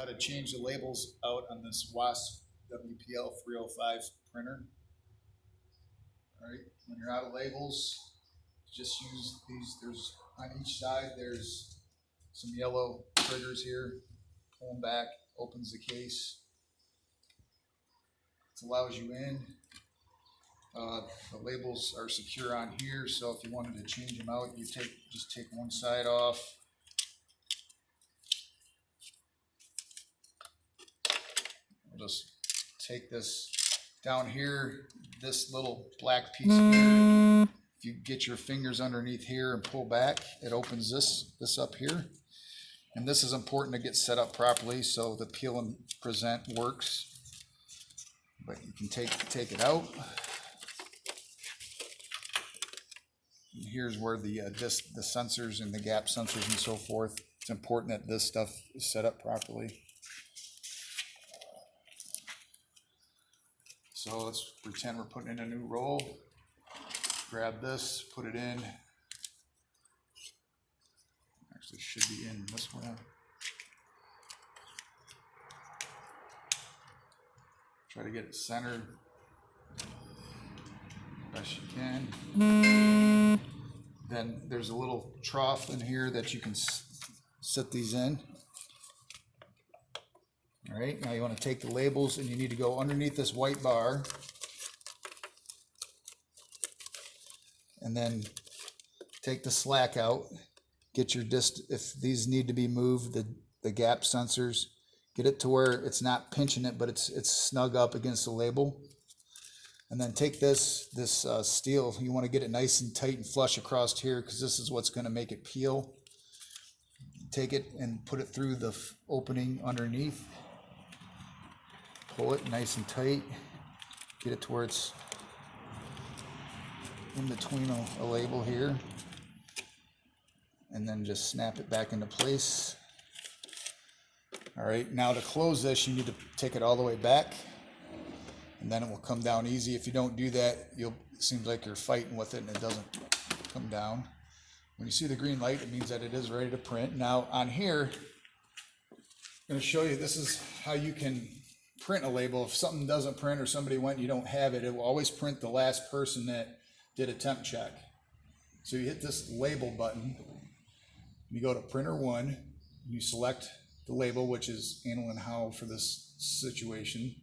how to change the labels out on this Wasp WPL 305 printer. All right, when you're out of labels, just use these. There's on each side, there's some yellow triggers here. Pull them back, opens the case. It allows you in. The labels are secure on here, so if you wanted to change them out, you just take one side off. I'll just take this down here, this little black piece here. If you get your fingers underneath here and pull back, it opens this up here. And this is important to get set up properly so the peel and present works. But you can take it out. And here's where the sensors and the gap sensors and so forth. It's important that this stuff is set up properly. So let's pretend we're putting in a new roll. Grab this, put it in. Actually should be in this one. Try to get it centered best you can. Then there's a little trough in here that you can sit these in. All right, now you want to take the labels and you need to go underneath this white bar and then take the slack out. Get your if these need to be moved, the gap sensors, get it to where it's not pinching it, but it's snug up against the label. And then take this steel, you want to get it nice and tight and flush across here because this is what's going to make it peel. Take it and put it through the opening underneath. Pull it nice and tight. Get it to where it's in between a label here. And then just snap it back into place. All right, now to close this, you need to take it all the way back. And then it will come down easy. If you don't do that, it seems like you're fighting with it and it doesn't come down. When you see the green light, it means that it is ready to print. Now on here, I'm going to show you, this is how you can print a label. If something doesn't print or somebody went and you don't have it, it will always print the last person that did a temp check. So you hit this label button, you go to printer 1, you select the label, which is Anil and Howe for this situation.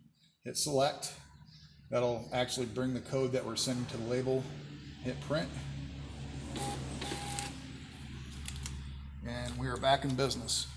Hit select. That'll actually bring the code that we're sending to the label. Hit print. And we are back in business.